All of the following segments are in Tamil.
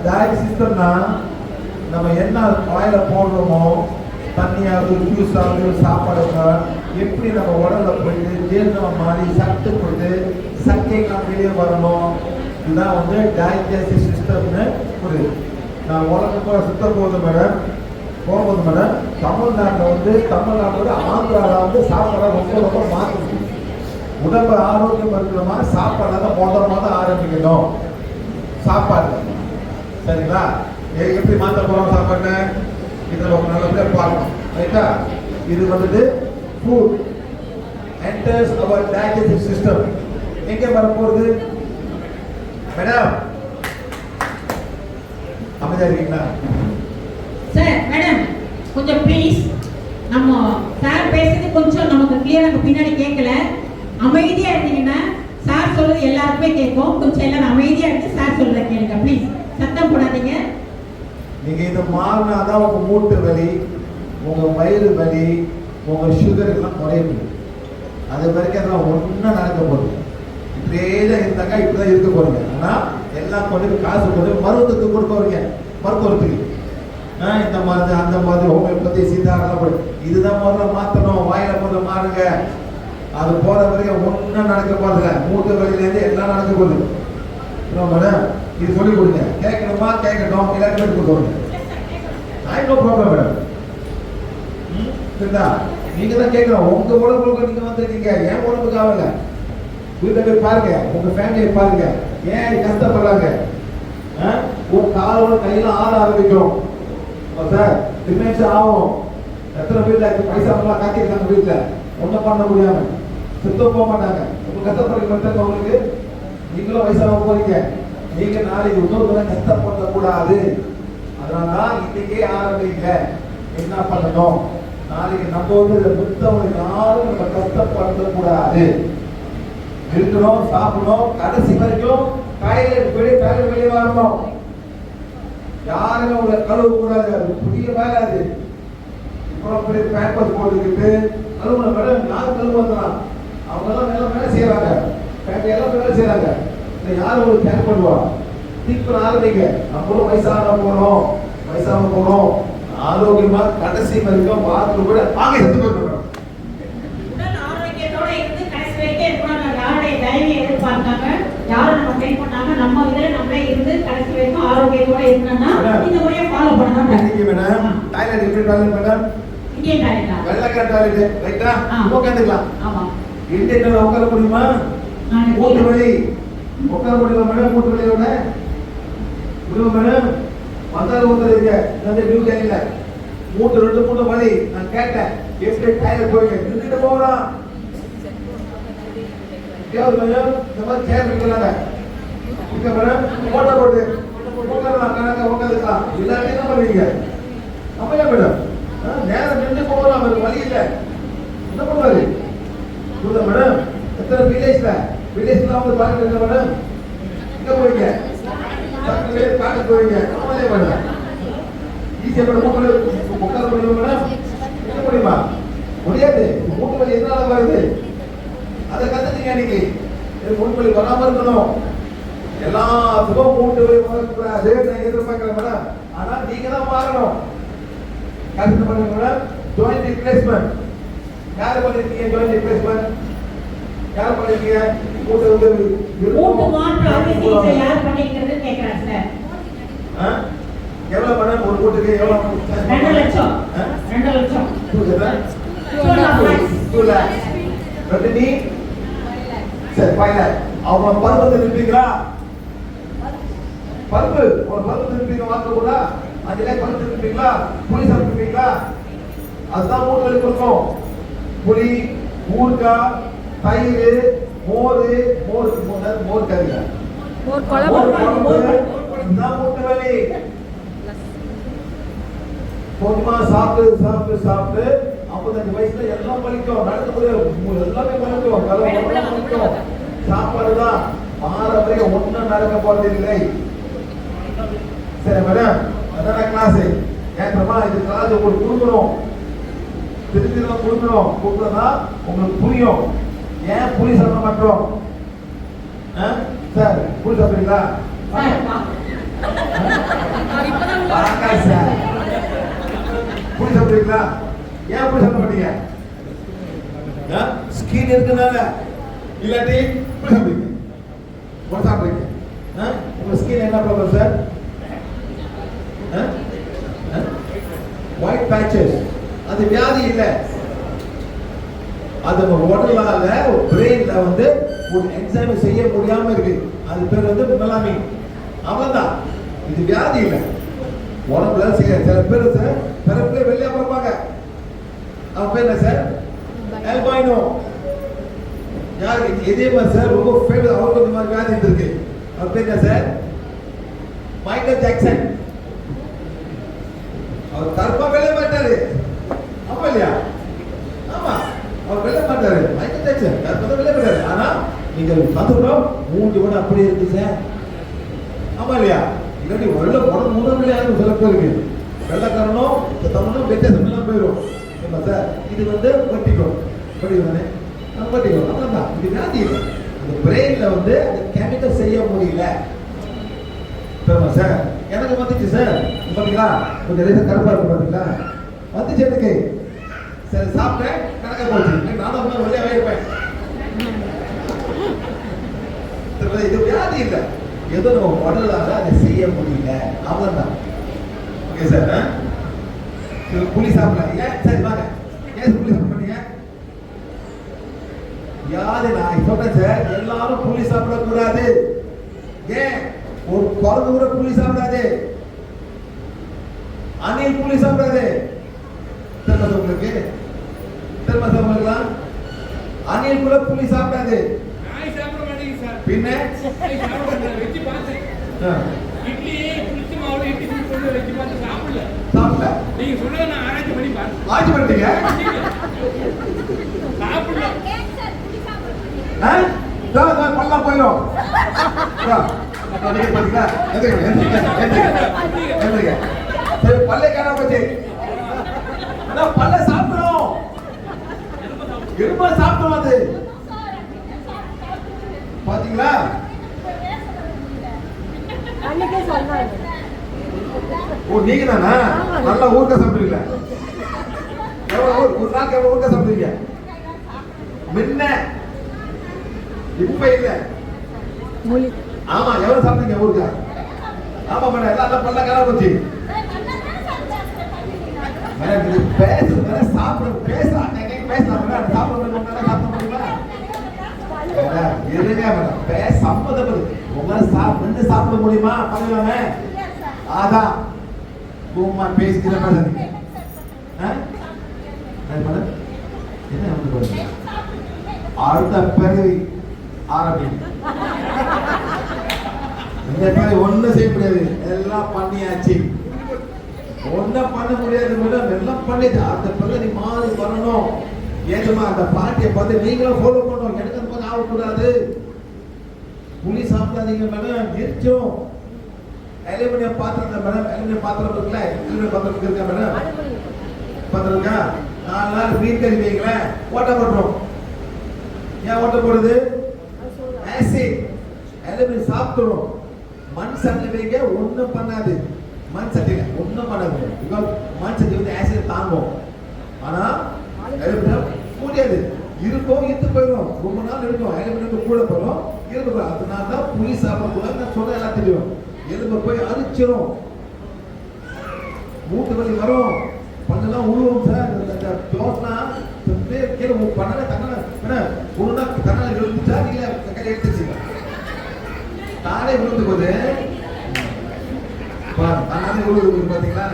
டயட் சிஸ்டம்னா நம்ம என்ன வாயில போடுறோமோ தண்ணியாவது ஜூஸாவது சாப்பாடுங்க எப்படி நம்ம உடல்ல போயிட்டு ஜீரணம் மாறி சத்து போட்டு சக்கைலாம் வெளியே வரணும். இதுதான் வந்து டைஜஸ்டிவ் சிஸ்டம்னு புரியுது. நான் உலகம் கூட சுத்த போகுது மேடம் தமிழ்நாட்டில் வந்து தமிழ்நாட்டோட ஆந்திராவில் வந்து சாப்பாடை ரொம்ப ரொம்ப மாற்றணும். உடம்பு ஆரோக்கியம் இருக்கிற மாதிரி சாப்பாடை தான் முதல்ல ஆரம்பிக்கணும். சாப்பாடு சரிங்களா? எப்படி மாற்ற போகிறோம் சாப்பாடு இதில் ஒரு நல்லபடியாக பார்க்கணும். ரைட்டா? இது வந்துட்டு food enters our digestive system. எங்கே வரப்போகுது மேடம்? அமைதியாக இருக்கீங்களா சார்? மேடம் கொஞ்சம் ப்ளீஸ், நம்ம சார் பேசுறது கொஞ்சம் நமக்கு கிளியரா நம்ம பின்னாடி கேட்கல. அமைதியா இருந்தீங்கன்னா சார் சொல்றது எல்லாருக்குமே கேட்கும். கொஞ்சம் எல்லாரும் அமைதியா இருந்து சார் சொல்றத கேளுங்க ப்ளீஸ். சத்தம் போடாதீங்க. நீங்க இதை மாறினாதான் உங்க மூட்டு வலி, உங்க வயிறு வலி, உங்க சுகர் எல்லாம் குறையும். அது வரைக்கும் அதெல்லாம் ஒன்றும் நடக்க போகுது. இப்படியே தான் இருந்தாங்க, இப்படிதான் இருக்க போறீங்க. ஆனா எல்லாம் கொண்டு காசு கொண்டு மருத்துவத்துக்கு கொடுக்க போறீங்க. மருத்துவத்துக்கு இந்த மருந்து அந்த மருந்து ஹோமியோபதி சீதாரெல்லாம் இதுதான் முதல்ல மாற்றணும். வாயில முதல்ல மாறுங்க. அது போற வரைக்கும் ஒன்றும் நடக்க போறதில்ல. மூட்டு வலியிலேருந்து எல்லாம் நடக்க போகுது. மேடம் இது சொல்லி கொடுங்க. கேட்கணுமா? கேட்கட்டும். எல்லாருமே கொடுங்க. No problem madam. சரிதா? நீங்க தான் கேட்கணும். உங்க உடம்புக்கு நீங்க வந்திருக்கீங்க, ஏன் உடம்புக்கு ஆகல? வீட்டை போய் பாருங்க, உங்க ஃபேமிலியை பாருங்க, ஏன் கஷ்டப்படுறாங்க. ஒரு காலோட கையெல்லாம் ஆட ஆரம்பிக்கும் சார், டிமென்ஷன் ஆகும். எத்தனை வீட்டில் பைசா எல்லாம் காத்திருக்காங்க, வீட்டில் ஒன்றும் பண்ண முடியாம சுத்தம் போக மாட்டாங்க. உங்களுக்கு கஷ்டப்படுறீங்க மட்டும் உங்களுக்கு. நீங்களும் வயசாக போறீங்க. நீங்க நாளைக்கு இன்னொரு கஷ்டப்படக்கூடாது. அதனாலதான் இன்னைக்கே ஆரம்பிங்க. என்ன பண்ணணும்? நாளைக்கு நம்ம வந்து புத்தவங்க யாரும் நம்ம கஷ்டப்படுத்தக்கூடாது. இருக்கணும், சாப்பிடணும், கடைசி வரைக்கும் டாய்லெட் வெளியே வரணும். யாருமே உங்களை கழுவ கூடாது. அது புதிய வேலை. அது இப்போ பேப்பர் போட்டுக்கிட்டு கழுவுன மேடம் யாரும் கழுவுறான். அவங்க எல்லாம் வேலை செய்யறாங்க. எல்லாம் வேலை செய்யறாங்க. யாரும் உங்களுக்கு கேர் பண்ணுவா? தீப்பன ஆரம்பிங்க. நம்மளும் வயசாக போறோம் ஆரோக்கியமா கடைசி வரைக்கும் வாரத்தில் கூட ஆக எடுத்து போயிடுறோம். உடல் ஆரோக்கியத்தோட இருந்து கடைசி வரைக்கும் இருக்கணும். யாருடைய தயவை எதிர்பார்க்காம, யாரும் நம்ம ட்ரை பண்ணாம, நம்ம இதுல நம்மளே இருந்து கடைசி வரைக்கும் ஆரோக்கியத்தோட இருக்கணும்னா இந்த முறையை ஃபாலோ பண்ணணும். மேடம் டாய்லெட் எப்படி டாய்லெட் மேடம்? இந்தியன் டாய்லெட்டா? வெள்ளக்கார டாய்லெட். ரைட்டா? உட்காந்துக்கலாம். ஆமா. இந்தியன் உட்கார முடியுமா? மூட்டு வலி உட்கார முடியுமா மேடம்? மூட்டு வலியோட முடியுமா மேடம்? மசாலா ஊத்துறீங்க நியூ கேட்கல. மூட்டு ரெண்டு மூணு வலி. நான் கேட்டேன் எப்படி டாய்லெட் போறீங்க? நின்றுட்டு போறான். கேவல் மேடம் இந்த மாதிரி சேர் வைக்கலாங்க. இங்க மேடம் போட்டோ போட்டு உட்காரலாம். கணக்க உட்காந்துக்கலாம். எல்லாத்தையும் என்ன பண்ணுவீங்க? அப்படியா மேடம்? நேரம் நின்று போகலாம். அவருக்கு வலி இல்லை. என்ன பண்ணுவாரு? சொல்லுங்க மேடம். எத்தனை வில்லேஜ்ல வந்து பாருங்க மேடம். எங்க போறீங்க? காட்டு போறீங்க. ஆமாலே மேடம். ஈஸியா மேடம் உட்கார முடியுமா மேடம்? என்ன முடியுமா? முடியாது. மூட்டு வலி எதனால வருது? அதை கத்துட்டீங்க இன்னைக்கு. மூட்டு வலி வராம இருக்கணும். எல்லாத்துக்கும் மூட்டு வலி வரக்கூடாது நான் எதிர்பார்க்கிறேன் மேடம். ஆனா நீங்க தான் மாறணும். கத்து பண்ணுங்க மேடம். ஜாயிண்ட் ரிப்ளேஸ்மெண்ட் யாரு பண்ணிருக்கீங்க? ஜாயிண்ட் ரிப்ளேஸ்மெண்ட் யார் பண்ணிருக்கீங்க? மூட்டு மாற்று அறுவை சிகிச்சை யார் பண்ணிருக்கிறது கேக்குறாங்க சார். எவ்வளவு மேடம் ஒரு மூட்டுக்கு எவ்வளவு? 2 லட்சம். 2 லட்சம். 2 lakhs. ரெண்டு சரி 5 lakh. அவங்க பருவத்தை நிற்பீங்களா? பருப்பு ஒரு பருவத்தை நிற்பீங்க. வாங்க கூட 5 lakh பருவத்தை நிற்பீங்களா? புளி சாப்பிட்டுப்பீங்களா? அதுதான் மூட்டு வலி கொடுக்கும். புளி, ஊறுகாய், தயிர், மோர் கறியா? மோர் குழம்பு. இதுதான் மூட்டு வலி. கொஞ்சமா சாப்பிட்டு 55 வயசுல எல்லாம் வலிக்கும். நடக்கக்கூடிய எல்லாமே வலிக்கும். சாப்பாடுதான் மாற வரைக்கும் ஒன்றும் நடக்க போறதில்லை. சரி மேடம், அதான் கிளாஸ் ஏற்றமா இது கிளாஸ் உங்களுக்கு கொடுக்கணும். திருப்பி கொடுக்கணும். கொடுத்தா உங்களுக்கு புரியும் ஏன் புலி சொல்ல மாட்டோம். சார் புளி சாப்பிடுறீங்களா? சார் வாங்க சார். புளி சாப்பிடுறீங்களா? ஏன் புளி சாப்பிட மாட்டீங்க? ஸ்கின் இருக்குனால இல்லாட்டி புளி சாப்பிடுறீங்க. ஒரு சாப்பிடுறீங்க. உங்க ஸ்கின் என்ன ப்ராப்ளம் சார்? White patches. அது வியாதி இல்லை. அது நம்ம உடலால பிரெயின்ல வந்து ஒரு என்சைம் செய்ய முடியாம இருக்கு. அது பேர் வந்து மெலானின். அவ்வளவுதான். இது வியாதி இல்லை. உடம்புல சில பேர் சார் பிறப்புல வெள்ளையா பிறப்பாங்க. அவன் பேர் என்ன சார்? ஆல்பைனோ. யாருக்கு இதே மாதிரி சார் ரொம்ப ஃபேமஸ் அவருக்கு இந்த மாதிரி வியாதி இருக்கு. அவன் பேர் என்ன சார்? Michael Jackson. அவர் கருப்பா வெள்ள மாட்டாரு. ஆமா இல்லையா? ஆமா, அவர் வெள்ள மாட்டாரு. மைக்கேல் ஜாக்சன் கருப்பா வெள்ள மாட்டாரு. ஆனா நீங்க பாத்துறோம் மூஞ்சி கூட அப்படியே இருக்கு சார். ஆமா இல்லையா? இல்லாட்டி வெள்ள உடம்பு மூணு யாரும் சில பேருக்கு வெள்ளக்காரனும் தமிழும் வித்தியாசம் எல்லாம் போயிடும். ஆமா சார், இது வந்து பட்டிக்கும் தானே பட்டிக்கும். அவ்வளவுதான். இது வியாதி இல்லை. இந்த பிரெயின்ல வந்து அந்த கெமிக்கல் செய்ய முடியல. சார் எனக்கு வந்துச்சு சார். பாத்தீங்களா கொஞ்சம் லேசா கருப்பா இருக்கு. பாத்தீங்களா வந்துச்சு எனக்கு. சரி சாப்பிட்டேன், கணக்கா போச்சு. நானும் வெளியாவே இருப்பேன். இது வியாதி இல்லை. ஏதோ நம்ம உடலால அதை செய்ய முடியல. அவ்வளவுதான். Okay sir. புளி சாப்பிடலாம். ஏன் சரி வாங்க. ஏன் புளி சாப்பிடுறீங்க? யாரு நான் சொல்றேன் சார், எல்லாரும் புளி சாப்பிடக்கூடாது. ஏன்? ஒரு குரங்கு கூட புளி சாப்பிடாது. அணில் புளி சாப்பிடாது. தெரியுமா உங்களுக்கு? தெரியுமா சார் உங்களுக்கு? அணில் கூட புளி சாப்பிடாது. பின்ன இட்லி புளிச்சு மாவுல இட்லி கொண்டு வச்சு பார்த்து சாப்பிடல. சாப்பிடல. நீங்க சொன்னதை நான் ஆராய்ச்சி பண்ணி பார்த்தேன். ஆட்சி பண்ணிட்டீங்க? சாப்பிடல. பல்லா போயிடும். பல்லை காண போச்சு. பல்ல சாப்பிடும். எருமை சாப்பிடும். அது பாத்தீங்களா? ஓ நீங்க தானா? நல்லா ஊர்க்க சாப்பிடுவீங்க. ஒரு நாள் ஊர்க்க சாப்பிடுவீங்க. முன்ன இப்ப இல்ல. ஆமா, எவ்வளவு சாப்பிட்டீங்க ஊர்க்க? ஆமா மேடம், எல்லாம் பல்ல காண போச்சு. மேடம் இது பேசு மேடம், சாப்பிட பேசலாம். பேசலாம் மேடம், சாப்பிட முடியுமா? இருங்க மேடம், பேச சம்மதம். உங்களால சாப்பிட முடியுமா? பண்ணலாமே. அதான் சும்மா பேசிக்கிற பேசாதீங்க. மேடம் என்ன வந்து அடுத்த பிறகு ஆரம்பிங்க. இந்த மாதிரி ஒண்ணும் செய்ய முடியாது. எல்லாம் பண்ணியாச்சு. ஒன்னும் பண்ண முடியாது மேடம். எல்லாம் பண்ணிட்டு அந்த பிறகு நீ மாறி வரணும். ஏதுமா அந்த பாட்டியை பார்த்து நீங்களும் ஃபாலோ பண்ணணும். எனக்கு அந்த மாதிரி ஆகக்கூடாது. புளி சாப்பிடாதீங்க மேடம், எரிச்சோம். அலுமினியம் பாத்திரம் மேடம், அலுமினியம் பாத்திரம் இருக்குல்ல, அலுமினியம் பாத்திரம் இருக்கா மேடம்? பாத்திரம் இருக்கா? 4 நாள் மீன் கறி வைங்களேன், ஓட்ட போட்டுரும். ஏன் ஓட்ட போடுது? ஆசிட். அலுமினியம் சாப்பிட்டுரும். மண் சட்டி வைங்க, ஒன்றும் பண்ணாது. மண் சட்டில ஒன்றும் பண்ணாது. பிகாஸ் மண் சட்டி வந்து ஆசிட் தாங்கும். ஆனா அலுமினியம் முடியாது. இருக்கும், இருந்து போயிடும். ரொம்ப நாள் இருக்கும். அலுமினியம் கூட போயிடும், இருந்து. அதனால தான் புளி சாப்பிடக்கூடாது. நான் சொல்ல எல்லாம் தெரியும். எலும்பு போய் அரிச்சிடும், மூட்டு வலி வரும், பண்ணலாம் உழுவும் சார். தோசனா கீழே பண்ணல தன்னால ஒழுங்கா தன்னால விழுந்துச்சா இல்ல கையில எடுத்துச்சுங்க? தானே விழுந்து போது தன்னாலே விழுந்து பாத்தீங்களா?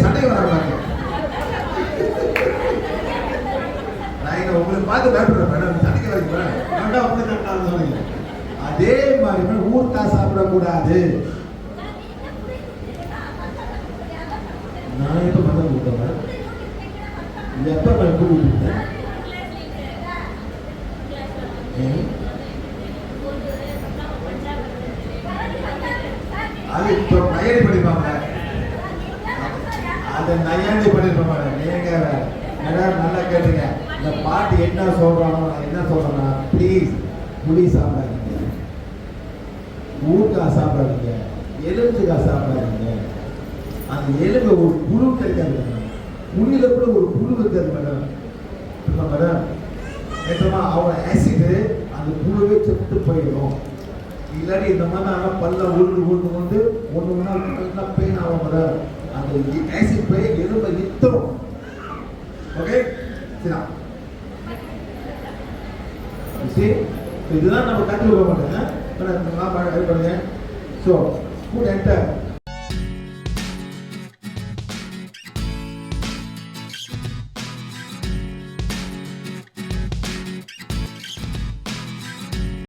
சண்டை வராங்க. நான் உங்களுக்கு பார்த்து பயப்படுறேன் மேடம். சண்டைக்கு வைக்கிறேன். அதே மாதிரி ஊர்க்கா சாப்பிடக்கூடாது. நான் எப்ப மதம் கொடுத்தேன்? எப்ப கொடுத்தேன்? அது இப்போ நையாண்டி பண்ணிருப்பாங்க. அதை நையாண்டி பண்ணிருப்பாங்க. நீங்க இந்த பாட்டு என்ன சொல்றானோ நான் என்ன சொல்றேன்னா ப்ளீஸ் புளி சாப்பிடாதீங்க, ஊறுகாய் சாப்பிடாதீங்க, எலுமிச்சக்காய் சாப்பிடாதீங்க. அந்த எலும்பு ஒரு புழு கிடைக்காது, புளியில கூட ஒரு புழு இருக்காது மேடம். மேடம் ஏற்றமா அவன் ஆசிடு அந்த புழுவே செத்து போயிடும். இல்லாட்டி இந்த மாதிரி ஆனால் பல்ல உருண்டு வந்து ஒன்று ஒன்றா பெயின் ஆகும் மேடம். அந்த ஆசிட் போய் எலும்பை நிறுத்தும். ஓகே சரி, இதுதான் நம்ம கற்றுக்க மாட்டேங்க. So food enter